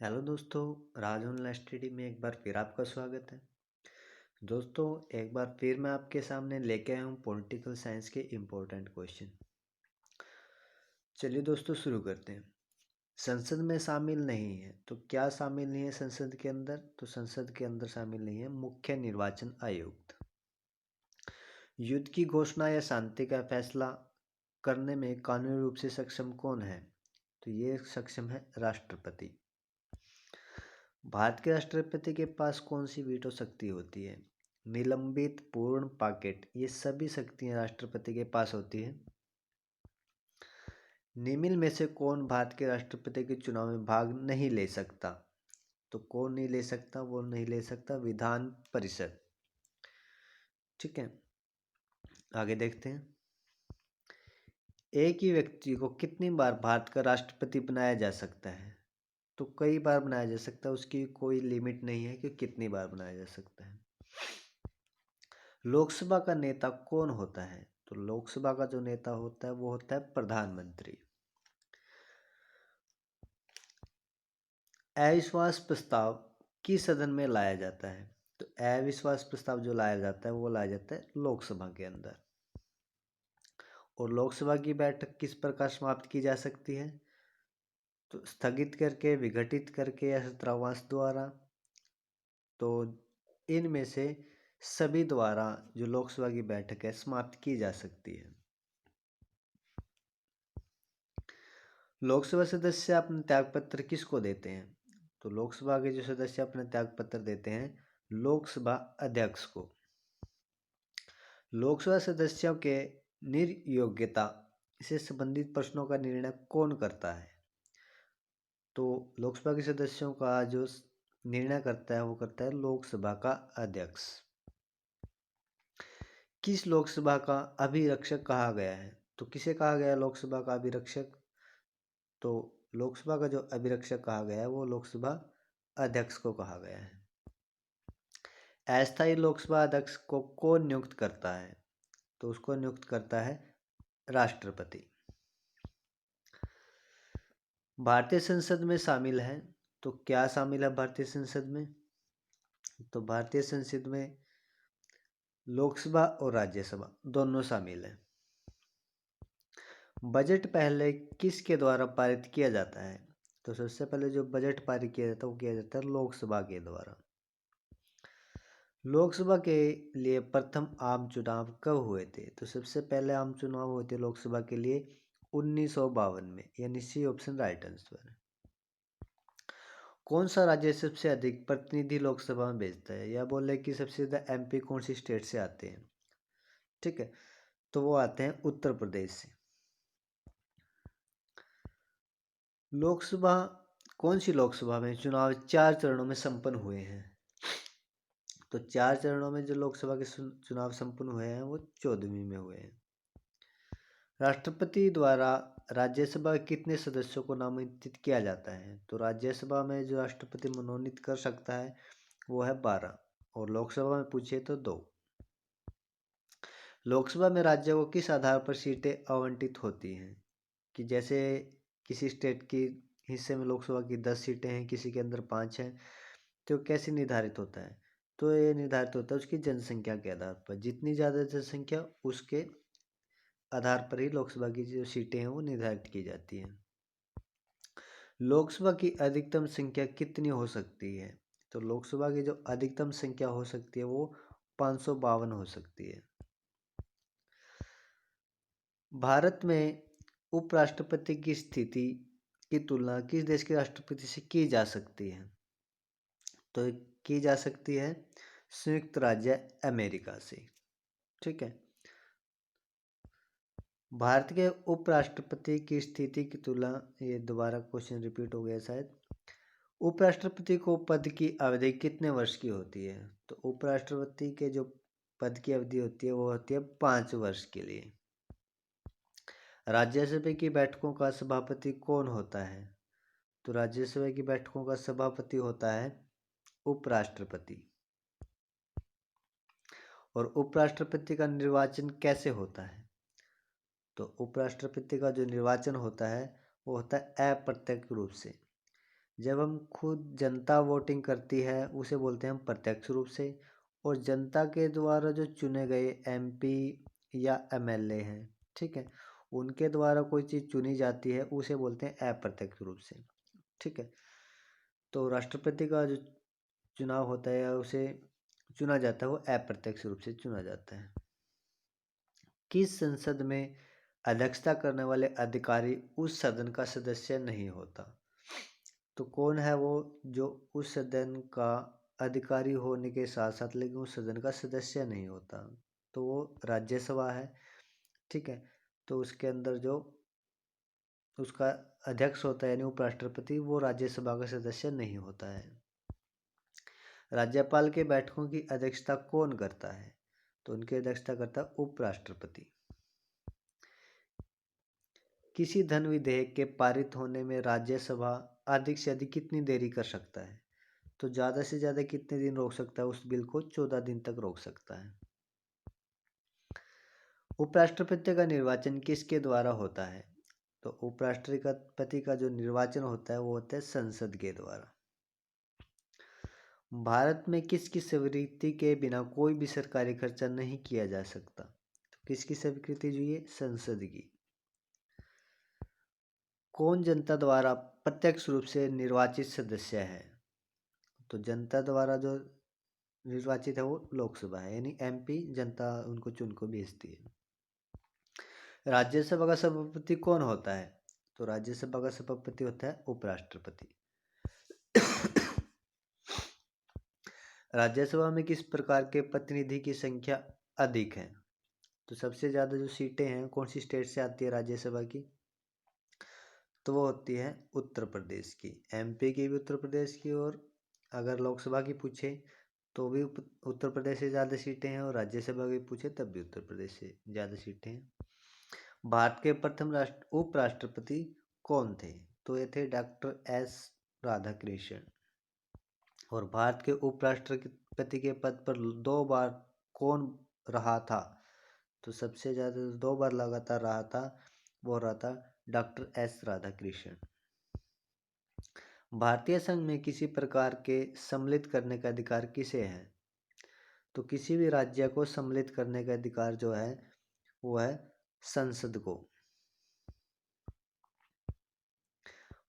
Hello दोस्तों, राज online study में एक बार फिर आपका स्वागत है। दोस्तों, एक बार फिर मैं आपके सामने लेके आया हूँ पॉलिटिकल साइंस के इम्पोर्टेंट क्वेश्चन। चलिए दोस्तों, शुरू करते हैं। संसद में शामिल नहीं है तो क्या शामिल नहीं है संसद के अंदर? तो संसद के अंदर शामिल नहीं है मुख्य निर्वाचन आयुक्त। युद्ध की घोषणा या शांति का फैसला करने में कानूनी रूप से सक्षम कौन है? तो ये सक्षम है राष्ट्रपति। भारत के राष्ट्रपति के पास कौन सी वीटो शक्ति होती है? निलंबित, पूर्ण, पाकेट, ये सभी शक्तियां राष्ट्रपति के पास होती है। निम्न में से कौन भारत के राष्ट्रपति के चुनाव में भाग नहीं ले सकता? तो कौन नहीं ले सकता? वो नहीं ले सकता विधान परिषद। ठीक है, आगे देखते हैं। एक ही व्यक्ति को कितनी बार भारत का राष्ट्रपति बनाया जा सकता है? तो कई बार बनाया जा सकता है, उसकी कोई लिमिट नहीं है कि कितनी बार बनाया जा सकता है। लोकसभा का नेता कौन होता है? तो लोकसभा का जो नेता होता है वो होता है प्रधानमंत्री। अविश्वास प्रस्ताव किस सदन में लाया जाता है? तो अविश्वास प्रस्ताव जो लाया जाता है वो लाया जाता है लोकसभा के अंदर। और लोकसभा की बैठक किस प्रकार समाप्त की जा सकती है? तो स्थगित करके, विघटित करके या छात्रावास द्वारा। तो इनमें से सभी द्वारा जो लोकसभा की बैठक है समाप्त की जा सकती है। लोकसभा सदस्य अपना त्यागपत्र किसको देते हैं? तो लोकसभा के जो सदस्य अपना त्यागपत्र देते हैं लोकसभा अध्यक्ष को। लोकसभा सदस्यों के निर्योग्यता से संबंधित प्रश्नों का निर्णय कौन करता है? तो लोकसभा के सदस्यों का जो निर्णय करता है वो करता है लोकसभा का अध्यक्ष। किस लोकसभा का अभिरक्षक कहा गया है? तो किसे कहा गया है लोकसभा का अभिरक्षक? तो लोकसभा का जो अभिरक्षक कहा गया है वो लोकसभा अध्यक्ष को कहा गया है। अस्थायी लोकसभा अध्यक्ष को कौन नियुक्त करता है? तो उसको नियुक्त करता है राष्ट्रपति। भारतीय संसद में शामिल है तो क्या शामिल है भारतीय संसद में? तो भारतीय संसद में लोकसभा और राज्यसभा दोनों शामिल है। बजट पहले किसके द्वारा पारित किया जाता है? तो सबसे पहले जो बजट पारित किया जाता है वो किया जाता है लोकसभा के द्वारा। लोकसभा के लिए प्रथम आम चुनाव कब हुए थे? तो सबसे पहले आम चुनाव हुए थे लोकसभा के लिए 1952 में, यानी सी ऑप्शन राइट आंसर है। कौन सा राज्य सबसे अधिक प्रतिनिधि लोकसभा में भेजता है? या बोले कि सबसे ज़्यादा एमपी कौन सी स्टेट से आते हैं? ठीक है, तो वो आते हैं उत्तर प्रदेश से। लोकसभा, कौन सी लोकसभा में चुनाव 4 चरणों में संपन्न हुए हैं? तो 4 चरणों में जो लोकसभा के चुनाव संपन्न हुए हैं वो 14वीं में हुए हैं। राष्ट्रपति द्वारा राज्यसभा के कितने सदस्यों को नामांकित किया जाता है? तो राज्यसभा में जो राष्ट्रपति मनोनीत कर सकता है वो है 12, और लोकसभा में पूछे तो 2। लोकसभा में राज्यों को किस आधार पर सीटें आवंटित होती हैं? कि जैसे किसी स्टेट की हिस्से में लोकसभा की 10 सीटें हैं, किसी के अंदर 5 हैं, तो कैसे निर्धारित होता है? तो ये निर्धारित होता है उसकी जनसंख्या के आधार पर। जितनी ज़्यादा जनसंख्या उसके आधार पर ही लोकसभा की जो सीटें हैं वो निर्धारित की जाती हैं। लोकसभा की अधिकतम संख्या कितनी हो सकती है? तो लोकसभा की जो अधिकतम संख्या हो सकती है वो 552 हो सकती है। भारत में उपराष्ट्रपति की स्थिति की तुलना किस देश के राष्ट्रपति से की जा सकती है? तो की जा सकती है संयुक्त राज्य अमेरिका से। ठीक है, भारत के उपराष्ट्रपति की स्थिति की तुलना, ये दोबारा क्वेश्चन रिपीट हो गया शायद। उपराष्ट्रपति को पद की अवधि कितने वर्ष की होती है? तो उपराष्ट्रपति के जो पद की अवधि होती है वो होती है 5 वर्ष के लिए। राज्यसभा की बैठकों का सभापति कौन होता है? तो राज्यसभा की बैठकों का सभापति होता है उपराष्ट्रपति। और उपराष्ट्रपति का निर्वाचन कैसे होता है? तो उपराष्ट्रपति का जो निर्वाचन होता है वो होता है अप्रत्यक्ष रूप से। जब हम खुद जनता वोटिंग करती है उसे बोलते हैं हम प्रत्यक्ष रूप से, और जनता के द्वारा जो चुने गए एमपी या एमएलए हैं, ठीक है, उनके द्वारा कोई चीज़ चुनी जाती है उसे बोलते हैं अप्रत्यक्ष रूप से, ठीक है। तो राष्ट्रपति का जो चुनाव होता है या उसे चुना जाता है वो अप्रत्यक्ष रूप से चुना जाता है। किस संसद में अध्यक्षता करने वाले अधिकारी उस सदन का सदस्य नहीं होता? तो कौन है वो जो उस सदन का अधिकारी होने के साथ साथ लेकिन उस सदन का सदस्य नहीं होता? तो वो राज्यसभा है, ठीक है। तो उसके अंदर जो उसका अध्यक्ष होता है यानी उपराष्ट्रपति, वो राज्यसभा का सदस्य नहीं होता है। राज्यपाल के बैठकों की अध्यक्षता कौन करता है? तो उनकी अध्यक्षता करता है उपराष्ट्रपति। किसी धन विधेयक के पारित होने में राज्यसभा अधिक से अधिक कितनी देरी कर सकता है? तो ज़्यादा से ज़्यादा कितने दिन रोक सकता है उस बिल को? 14 दिन तक रोक सकता है। उपराष्ट्रपति का निर्वाचन किसके द्वारा होता है? तो उपराष्ट्रपति का जो निर्वाचन होता है वो होता है संसद के द्वारा। भारत में किसकी स्वीकृति के बिना कोई भी सरकारी खर्चा नहीं किया जा सकता? तो किसकी स्वीकृति चाहिए? संसद की। कौन जनता द्वारा प्रत्यक्ष रूप से निर्वाचित सदस्य है? तो जनता द्वारा जो निर्वाचित है वो लोकसभा है, यानी एमपी जनता उनको चुन को भेजती है। राज्यसभा का सभापति कौन होता है? तो राज्यसभा का सभापति होता है उपराष्ट्रपति। राज्यसभा में किस प्रकार के प्रतिनिधि की संख्या अधिक है? तो सबसे ज़्यादा जो सीटें हैं कौन सी स्टेट से आती है राज्यसभा की? तो वो होती है उत्तर प्रदेश की। एमपी की भी उत्तर प्रदेश की, और अगर लोकसभा की पूछे तो भी उत्तर प्रदेश से ज़्यादा सीटें हैं, और राज्यसभा की पूछे तब भी उत्तर प्रदेश से ज़्यादा सीटें हैं। भारत के प्रथम उपराष्ट्रपति कौन थे? तो ये थे डॉक्टर एस राधाकृष्णन। और भारत के उपराष्ट्रपति के पद पर 2 बार कौन रहा था? तो सबसे ज़्यादा 2 बार लगातार रहा था, वो रहा था डॉक्टर एस राधाकृष्णन। भारतीय संघ में किसी प्रकार के सम्मिलित करने का अधिकार किसे है? तो किसी भी राज्य को सम्मिलित करने का अधिकार जो है वो है संसद को।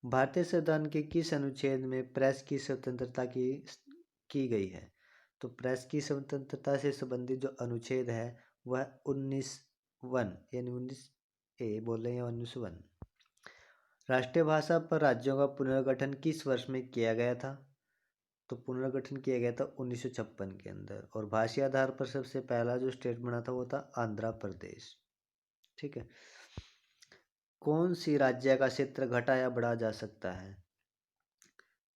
भारतीय संविधान के किस अनुच्छेद में प्रेस की स्वतंत्रता की गई है? तो प्रेस की स्वतंत्रता से संबंधित जो अनुच्छेद है वह 19(1) यानी 19(a) बोल रहे हैं, 19(1). राष्ट्रीय भाषा पर राज्यों का पुनर्गठन किस वर्ष में किया गया था? तो पुनर्गठन किया गया था 1956 के अंदर, और भाषा आधार पर सबसे पहला जो स्टेट बना था वो था आंध्र प्रदेश, ठीक है। कौन सी राज्य का क्षेत्र घटा या बढ़ा जा सकता है?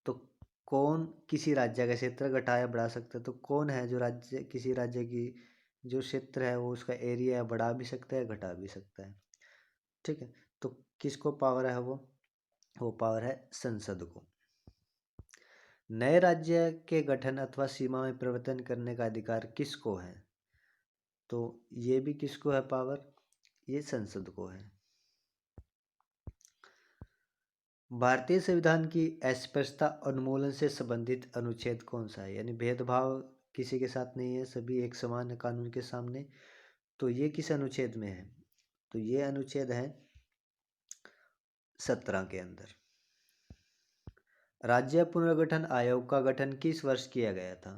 तो कौन किसी राज्य का क्षेत्र घटा या बढ़ा सकता है? तो कौन है जो राज्य किसी राज्य की जो क्षेत्र है वो उसका एरिया बढ़ा भी सकता है घटा भी सकता है, ठीक है। तो किसको पावर है? वो पावर है संसद को। नए राज्य के गठन अथवा सीमा में परिवर्तन करने का अधिकार किसको है? तो ये भी किसको है पावर? ये संसद को है। भारतीय संविधान की अस्पृश्यता उन्मूलन से संबंधित अनुच्छेद कौन सा है? यानी भेदभाव किसी के साथ नहीं है, सभी एक समान है कानून के सामने। तो ये किस अनुच्छेद में है? तो ये अनुच्छेद है 17 के अंदर। राज्य पुनर्गठन आयोग का गठन किस वर्ष किया गया था?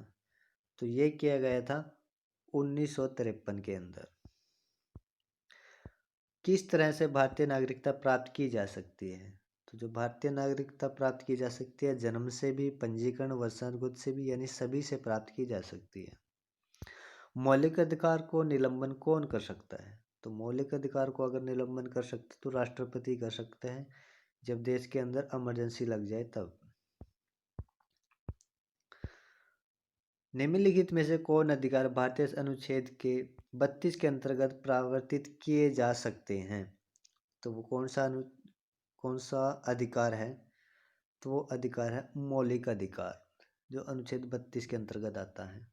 तो ये किया गया था 1953 के अंदर। किस तरह से भारतीय नागरिकता प्राप्त की जा सकती है? तो जो भारतीय नागरिकता प्राप्त की जा सकती है जन्म से भी, पंजीकरण, वंशानुगत से भी, यानी सभी से प्राप्त की जा सकती है। मौलिक अधिकार को निलंबन कौन कर सकता है? तो मौलिक अधिकार को अगर निलंबन कर सकते तो राष्ट्रपति कर सकते हैं, जब देश के अंदर इमरजेंसी लग जाए तब। निम्नलिखित में से कौन अधिकार भारतीय अनुच्छेद के 32 के अंतर्गत प्रावर्तित किए जा सकते हैं? तो वो कौन सा अधिकार है? तो वो अधिकार है मौलिक अधिकार, जो अनुच्छेद 32 के अंतर्गत आता है।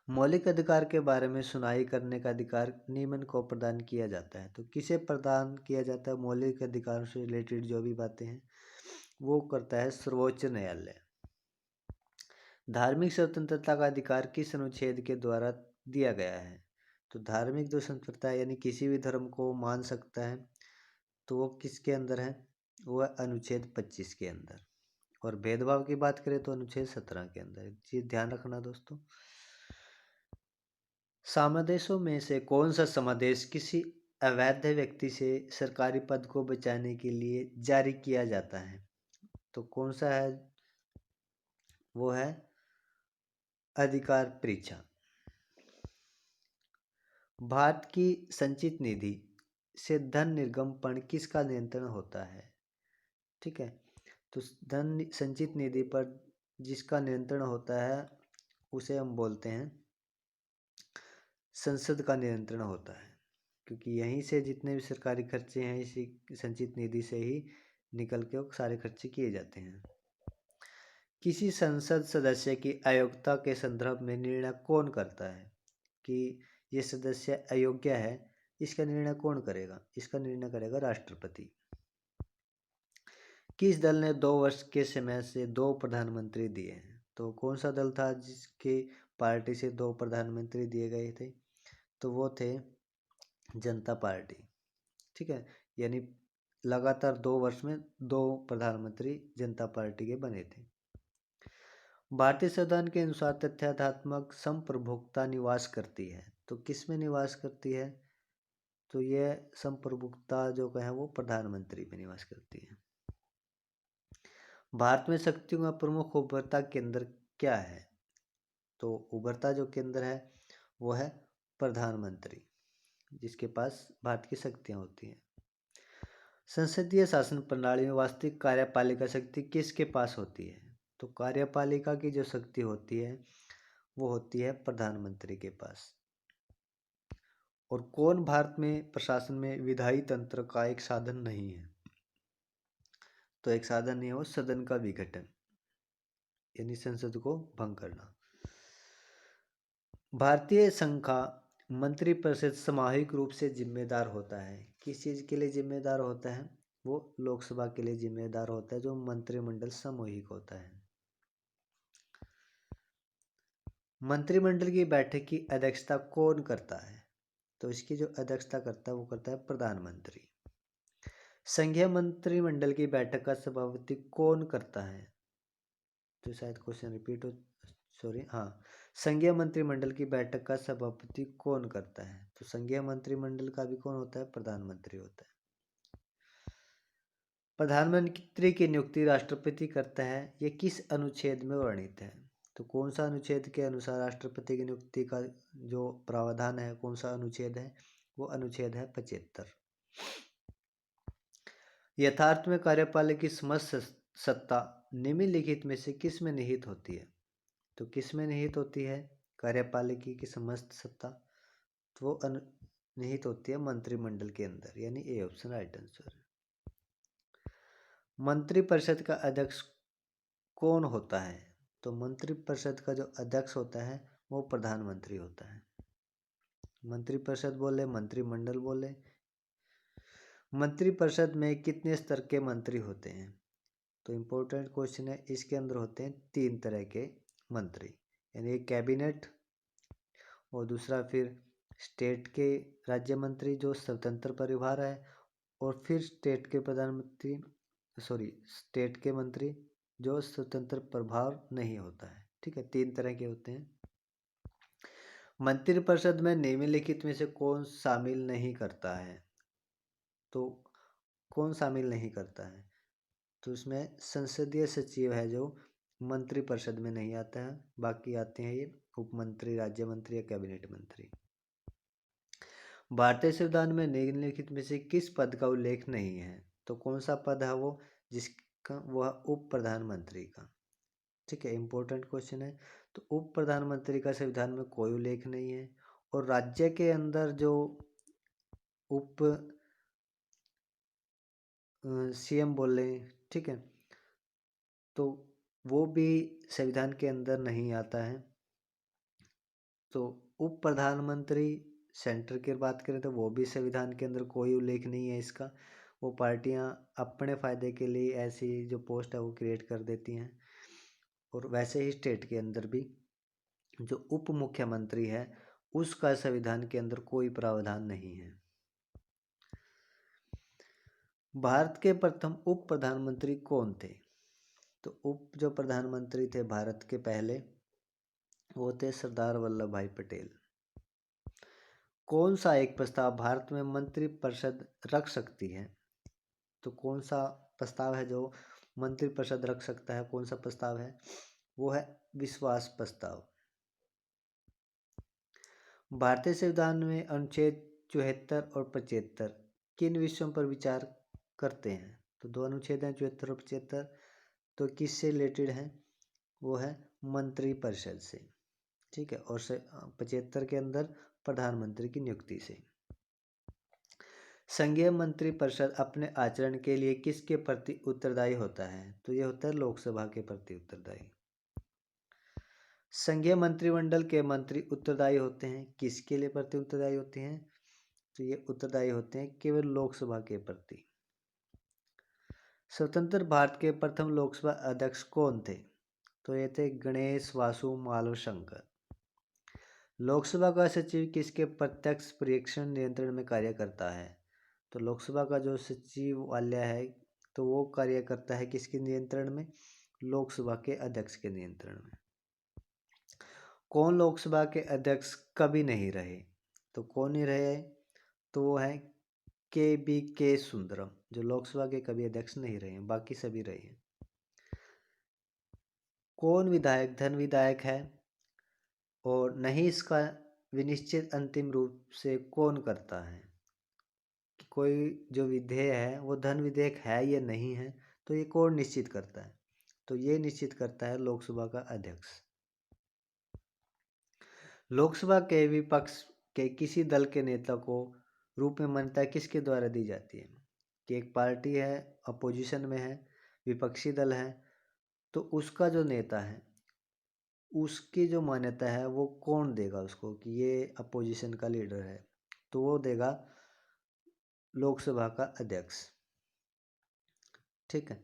मौलिक अधिकार के बारे में सुनाई करने का अधिकार निम्न को प्रदान किया जाता है। तो किसे प्रदान किया जाता है? मौलिक अधिकारों से रिलेटेड जो भी बातें हैं वो करता है सर्वोच्च न्यायालय। धार्मिक स्वतंत्रता का अधिकार किस अनुच्छेद के द्वारा दिया गया है? तो धार्मिक जो स्वतंत्रता है यानी किसी भी धर्म को मान सकता है, तो वो किसके अंदर है? वो है अनुच्छेद 25 के अंदर। और भेदभाव की बात करें तो अनुच्छेद 17 के अंदर। ये ध्यान रखना दोस्तों। समादेशों में से कौन सा समादेश किसी अवैध व्यक्ति से सरकारी पद को बचाने के लिए जारी किया जाता है? तो कौन सा है? वो है अधिकार परीक्षा। भारत की संचित निधि से धन निर्गमन किसका नियंत्रण होता है? ठीक है, तो धन संचित निधि पर जिसका नियंत्रण होता है उसे हम बोलते हैं संसद का नियंत्रण होता है, क्योंकि यहीं से जितने भी सरकारी खर्चे हैं इसी संचित निधि से ही निकल के वो सारे खर्चे किए जाते हैं। किसी संसद सदस्य की अयोग्यता के संदर्भ में निर्णय कौन करता है कि ये सदस्य अयोग्य है? इसका निर्णय कौन करेगा? इसका निर्णय करेगा राष्ट्रपति। किस दल ने 2 वर्ष के समय से 2 प्रधानमंत्री दिए हैं? तो कौन सा दल था जिसके पार्टी से 2 प्रधानमंत्री दिए गए थे? तो वो थे जनता पार्टी। ठीक है, यानी लगातार 2 वर्ष में 2 प्रधानमंत्री जनता पार्टी के बने थे। भारतीय संविधान के अनुसार तथ्यात्मक संप्रभुता निवास करती है, तो किस में निवास करती है? तो यह संप्रभुता जो है वो प्रधानमंत्री में निवास करती है। भारत में शक्तियों का प्रमुख उभरता केंद्र क्या है? तो उभरता जो केंद्र है वो है प्रधानमंत्री, जिसके पास भारत की शक्तियाँ होती हैं। संसदीय शासन प्रणाली में वास्तविक कार्यपालिका शक्ति किसके पास होती है? तो कार्यपालिका की जो शक्ति होती है वो होती है प्रधानमंत्री के पास। और कौन भारत में प्रशासन में विधायी तंत्र का एक साधन नहीं है? तो एक साधन नहीं है वो सदन का विघटन, यानी संसद को भंग करना। भारतीय संघ का मंत्रिपरिषद सामूहिक रूप से जिम्मेदार होता है। किस चीज़ के लिए जिम्मेदार होता है? वो लोकसभा के लिए जिम्मेदार होता है, जो मंत्रिमंडल सामूहिक होता है। मंत्रिमंडल की बैठक की अध्यक्षता कौन करता है? तो इसकी जो अध्यक्षता करता है वो करता है प्रधानमंत्री। संघीय मंत्रिमंडल की बैठक का सभापति कौन करता है? तो शायद क्वेश्चन रिपीट हो, सॉरी, हाँ, संघीय मंत्रिमंडल की बैठक का सभापति कौन करता है? तो संघीय मंत्रिमंडल का भी कौन होता है? प्रधानमंत्री होता है। प्रधानमंत्री की नियुक्ति राष्ट्रपति करता है, ये किस अनुच्छेद में वर्णित है? तो कौन सा अनुच्छेद के अनुसार राष्ट्रपति की नियुक्ति का जो प्रावधान है, कौन सा अनुच्छेद है? वो अनुच्छेद है 75। यथार्थ में कार्यपालिका की समस्त सत्ता निम्नलिखित में से किस में निहित होती है? तो किस में निहित होती है कार्यपालिका की समस्त सत्ता? तो वो निहित होती है मंत्रिमंडल के अंदर, यानी ए ऑप्शन राइट आंसर। मंत्रिपरिषद का अध्यक्ष कौन होता है? तो मंत्रिपरिषद का जो अध्यक्ष होता है वो प्रधानमंत्री होता है। मंत्रिपरिषद बोले, मंत्रिमंडल बोले। मंत्रिपरिषद में कितने स्तर के मंत्री होते हैं? तो इम्पोर्टेंट क्वेश्चन है, इसके अंदर होते हैं 3 तरह के मंत्री, यानी एक कैबिनेट, और दूसरा फिर स्टेट के राज्य मंत्री जो स्वतंत्र प्रभार है, और फिर स्टेट के प्रधानमंत्री, सॉरी, स्टेट के मंत्री जो स्वतंत्र प्रभार नहीं होता है। ठीक है, 3 तरह के होते हैं। मंत्रिपरिषद में निम्नलिखित में से कौन शामिल नहीं करता है? तो कौन शामिल नहीं करता है? तो इसमें संसदीय सचिव है जो मंत्रिपरिषद में नहीं आता है, बाकी आते हैं ये उप मंत्री, राज्य मंत्री या कैबिनेट मंत्री। भारतीय संविधान में निम्नलिखित में से किस पद का उल्लेख नहीं है? तो कौन सा पद है वो जिसका? वह उप प्रधानमंत्री का। ठीक है, इंपॉर्टेंट क्वेश्चन है। तो उप प्रधानमंत्री का संविधान में कोई उल्लेख नहीं है। और राज्य के अंदर जो उप सीएम बोल रहे हैं, ठीक है, तो वो भी संविधान के अंदर नहीं आता है। तो उप प्रधानमंत्री सेंटर की बात करें तो वो भी संविधान के अंदर कोई उल्लेख नहीं है इसका। वो पार्टियां अपने फ़ायदे के लिए ऐसी जो पोस्ट है वो क्रिएट कर देती हैं। और वैसे ही स्टेट के अंदर भी जो उप मुख्यमंत्री है उसका संविधान के अंदर कोई प्रावधान नहीं है। भारत के प्रथम उप प्रधानमंत्री कौन थे? तो उप जो प्रधानमंत्री थे भारत के पहले, वो थे सरदार वल्लभ भाई पटेल। कौन सा एक प्रस्ताव भारत में मंत्रिपरिषद रख सकती है? तो कौन सा प्रस्ताव है जो मंत्रिपरिषद रख सकता है? कौन सा प्रस्ताव है? वो है विश्वास प्रस्ताव। भारतीय संविधान में अनुच्छेद 74 और 75 किन विषयों पर विचार करते हैं? तो दो अनुच्छेद हैं 74 और 75, तो किससे रिलेटेड हैं? वो है मंत्रिपरिषद से, ठीक है। और 75 के अंदर प्रधानमंत्री की नियुक्ति से। संघीय मंत्रिपरिषद अपने आचरण के लिए किसके प्रति उत्तरदायी होता है? तो ये होता है लोकसभा के प्रति उत्तरदायी। संघीय मंत्रिमंडल के मंत्री उत्तरदायी होते हैं किसके लिए प्रति उत्तरदायी होते हैं? तो ये उत्तरदायी होते हैं केवल लोकसभा के प्रति। स्वतंत्र भारत के प्रथम लोकसभा अध्यक्ष कौन थे? तो ये थे गणेश वासु मालवशंकर। लोकसभा का सचिव किसके प्रत्यक्ष पर्यवेक्षण नियंत्रण में कार्य करता है? तो लोकसभा का जो सचिवालय है तो वो कार्य करता है किसके नियंत्रण में? लोकसभा के अध्यक्ष के नियंत्रण में। कौन लोकसभा के अध्यक्ष कभी नहीं रहे? तो कौन नहीं रहे? तो वो है के सुंदरम, जो लोकसभा के कभी अध्यक्ष नहीं रहे हैं, बाकी सभी रहे हैं। कौन विधायक धन विधायक है और नहीं इसका विनिश्चित अंतिम रूप से कौन करता है? कि कोई जो विधेयक है वो धन विधेयक है या नहीं है, तो ये कौन निश्चित करता है? तो ये निश्चित करता है लोकसभा का अध्यक्ष। लोकसभा के विपक्ष के किसी दल के नेता को रूप में मान्यता किसके द्वारा दी जाती है? कि एक पार्टी है, अपोजिशन में है, विपक्षी दल है, तो उसका जो नेता है उसकी जो मान्यता है वो कौन देगा उसको कि ये अपोजिशन का लीडर है? तो वो देगा लोकसभा का अध्यक्ष, ठीक है।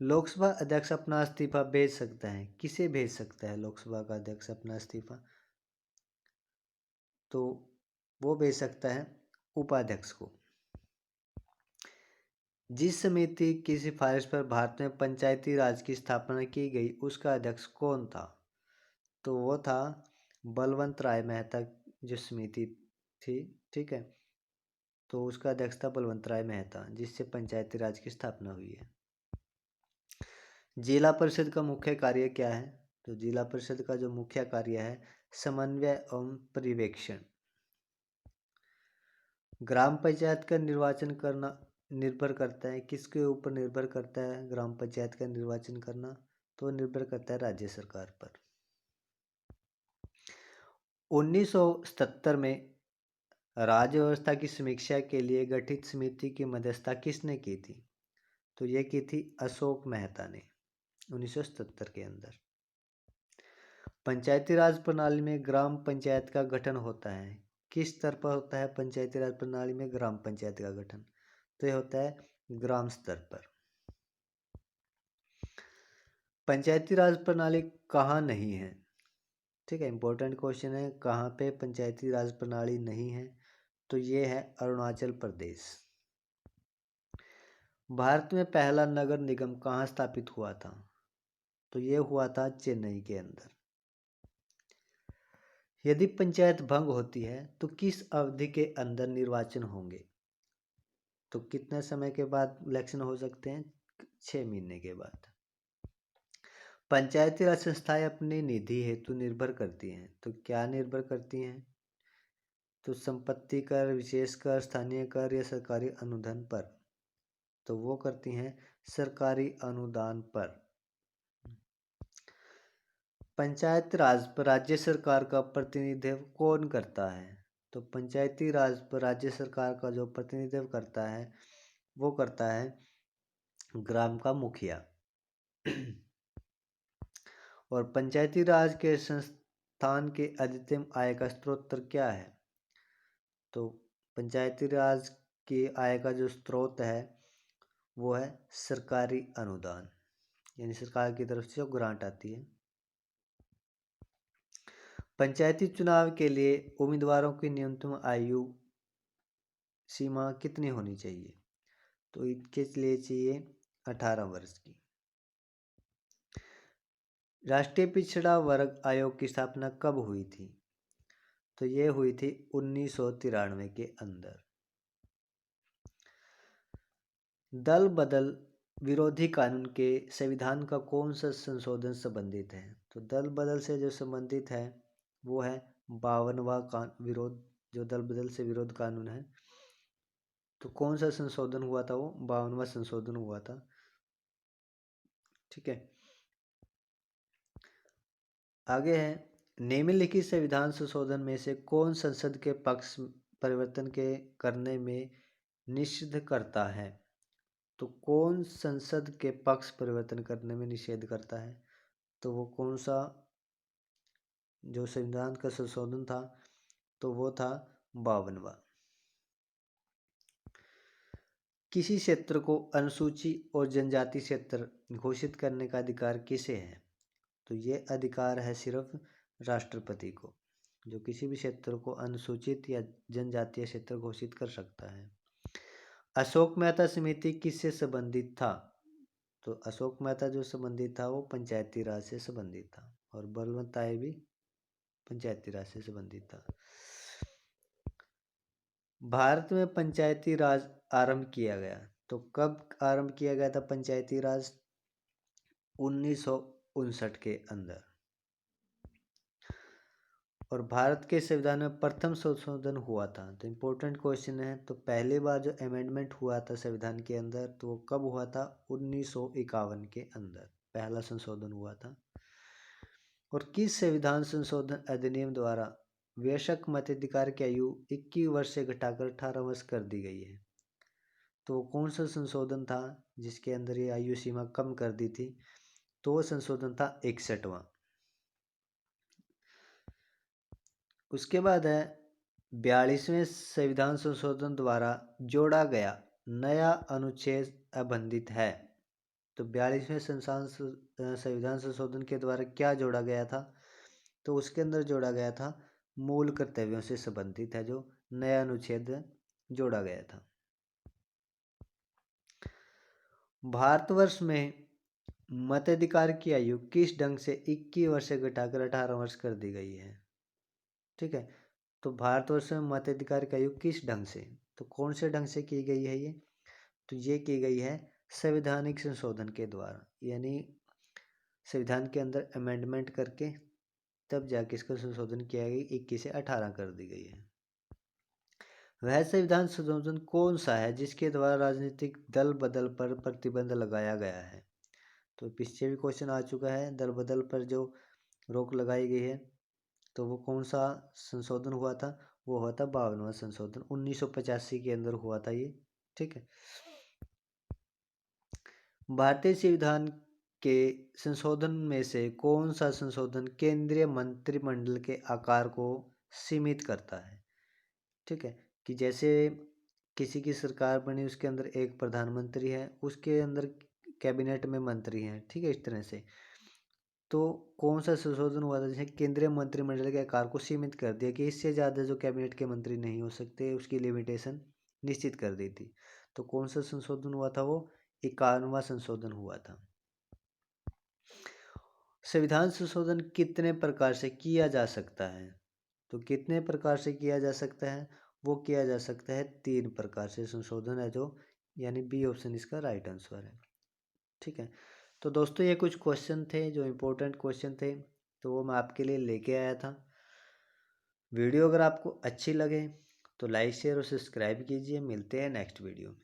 लोकसभा अध्यक्ष अपना इस्तीफा भेज सकता है, किसे भेज सकता है लोकसभा का अध्यक्ष अपना इस्तीफा? तो वो भेज सकता है उपाध्यक्ष को। जिस समिति की सिफारिश पर भारत में पंचायती राज की स्थापना की गई उसका अध्यक्ष कौन था? तो वो था बलवंत राय मेहता जो समिति थी, ठीक है। तो उसका अध्यक्ष था बलवंत राय मेहता, जिससे पंचायती राज की स्थापना हुई है। जिला परिषद का मुख्य कार्य क्या है? तो जिला परिषद का जो मुख्य कार्य है समन्वय एवं पर्यवेक्षण। ग्राम पंचायत का निर्वाचन करना निर्भर करता है किसके ऊपर निर्भर करता है? ग्राम पंचायत का निर्वाचन करना तो निर्भर करता है राज्य सरकार पर। 1977 में राज्य व्यवस्था की समीक्षा के लिए गठित समिति की मध्यस्थता किसने की थी? तो ये की थी अशोक मेहता ने 1977 के अंदर। पंचायती राज प्रणाली में ग्राम पंचायत का गठन होता है किस स्तर पर होता है? पंचायती राज प्रणाली में ग्राम पंचायत का गठन तो ये होता है ग्राम स्तर पर। पंचायती राज प्रणाली कहाँ नहीं है? ठीक है, इंपॉर्टेंट क्वेश्चन है, कहाँ पे पंचायती राज प्रणाली नहीं है? तो ये है अरुणाचल प्रदेश। भारत में पहला नगर निगम कहाँ स्थापित हुआ था? तो ये हुआ था चेन्नई के अंदर। यदि पंचायत भंग होती है तो किस अवधि के अंदर निर्वाचन होंगे? तो कितने समय के बाद इलेक्शन हो सकते हैं? 6 महीने के बाद। पंचायती राज संस्थाएं अपनी निधि हेतु निर्भर करती हैं, तो क्या निर्भर करती हैं? तो संपत्ति कर, विशेष कर, स्थानीय कर या सरकारी अनुदान पर। तो वो करती हैं सरकारी अनुदान पर। पंचायती राज पर राज्य सरकार का प्रतिनिधित्व कौन करता है? तो पंचायती राज पर राज्य सरकार का जो प्रतिनिधित्व करता है वो करता है ग्राम का मुखिया। और पंचायती राज के संस्थान के अधिकतम आय का स्रोत क्या है? तो पंचायती राज की आय का जो स्रोत है वो है सरकारी अनुदान, यानी सरकार की तरफ से जो ग्रांट आती है। पंचायती चुनाव के लिए उम्मीदवारों की न्यूनतम आयु सीमा कितनी होनी चाहिए? तो इसके लिए चाहिए 18 वर्ष की। राष्ट्रीय पिछड़ा वर्ग आयोग की स्थापना कब हुई थी? तो ये हुई थी 1993 के अंदर। दल बदल विरोधी कानून के संविधान का कौन सा संशोधन संबंधित है? तो दल बदल से जो संबंधित है वो है 52वां विरोध, जो दल बदल से विरोध कानून है। तो कौन सा संशोधन हुआ था? वो 52वां संशोधन हुआ था। ठीक है, आगे है, निम्नलिखित संविधान संशोधन में से कौन संसद के पक्ष परिवर्तन के करने में निषिद्ध करता है? तो कौन संसद के पक्ष परिवर्तन करने में निषेध करता है? तो वो कौन सा जो संविधान का संशोधन था? तो वो था 52वां। किसी क्षेत्र को अनुसूची और जनजाति क्षेत्र घोषित करने का अधिकार किसे है? तो ये अधिकार है सिर्फ राष्ट्रपति को, जो किसी भी क्षेत्र को अनुसूचित या जनजातीय क्षेत्र घोषित कर सकता है। अशोक मेहता समिति किससे संबंधित था? तो अशोक मेहता जो संबंधित था वो पंचायती राज से संबंधित था, और बलवंत राय भी पंचायती राज से संबंधित था। भारत में पंचायती राज आरंभ किया गया, तो कब आरंभ किया गया था पंचायती राज? 1959 के अंदर। और भारत के संविधान में प्रथम संशोधन हुआ था, तो इम्पोर्टेंट क्वेश्चन है, तो पहली बार जो अमेंडमेंट हुआ था संविधान के अंदर तो वो कब हुआ था? 1951 के अंदर पहला संशोधन हुआ था। और किस संविधान संशोधन अधिनियम द्वारा वयस्क मताधिकार की आयु 21 वर्ष से घटाकर 18 वर्ष कर दी गई है? तो कौन सा संशोधन था जिसके अंदर ये आयु सीमा कम कर दी थी? तो वो संशोधन था 61वां। उसके बाद है 42वें संविधान संशोधन द्वारा जोड़ा गया नया अनुच्छेद अबंधित है। तो 42वें संविधान संशोधन के द्वारा क्या जोड़ा गया था? तो उसके अंदर जोड़ा गया था मूल कर्तव्यों से संबंधित है, जो नया अनुच्छेद जोड़ा गया था। भारतवर्ष में मताधिकार की आयु किस ढंग से 21 वर्ष से घटाकर 18 वर्ष कर दी गई है? ठीक है, तो भारतवर्ष में मताधिकार की आयु किस ढंग से, तो कौन से ढंग से की गई है ये? तो ये की गई है संवैधानिक संशोधन के द्वारा, यानी संविधान के अंदर अमेंडमेंट करके तब जाके इसका संशोधन किया गया, 21 से 18 कर दी गई है। वह संविधान संशोधन कौन सा है जिसके द्वारा राजनीतिक दल बदल पर प्रतिबंध लगाया गया है? तो पीछे भी क्वेश्चन आ चुका है, दल बदल पर जो रोक लगाई गई है, तो वो कौन सा संशोधन हुआ था? वो हुआ था 52वां संशोधन, 1985 के अंदर हुआ था ये। ठीक है, भारतीय संविधान के संशोधन में से कौन सा संशोधन केंद्रीय मंत्रिमंडल के आकार को सीमित करता है? ठीक है, कि जैसे किसी की सरकार बनी, उसके अंदर एक प्रधानमंत्री है, उसके अंदर कैबिनेट में मंत्री हैं, ठीक है, इस तरह से। तो कौन सा संशोधन हुआ था जैसे केंद्रीय मंत्रिमंडल के आकार को सीमित कर दिया कि इससे ज़्यादा जो कैबिनेट के मंत्री नहीं हो सकते, उसकी लिमिटेशन निश्चित कर दी थी। तो कौन सा संशोधन हुआ था? वो 51वां संशोधन हुआ था। संविधान संशोधन कितने प्रकार से किया जा सकता है? तो कितने प्रकार से किया जा सकता है? वो किया जा सकता है 3 प्रकार से संशोधन है, जो यानी बी ऑप्शन इसका राइट आंसर है। ठीक है, तो दोस्तों ये कुछ क्वेश्चन थे जो इम्पोर्टेंट क्वेश्चन थे, तो वो मैं आपके लिए लेके आया था। वीडियो अगर आपको अच्छी लगे तो लाइक शेयर और सब्सक्राइब कीजिए। मिलते हैं नेक्स्ट वीडियो में।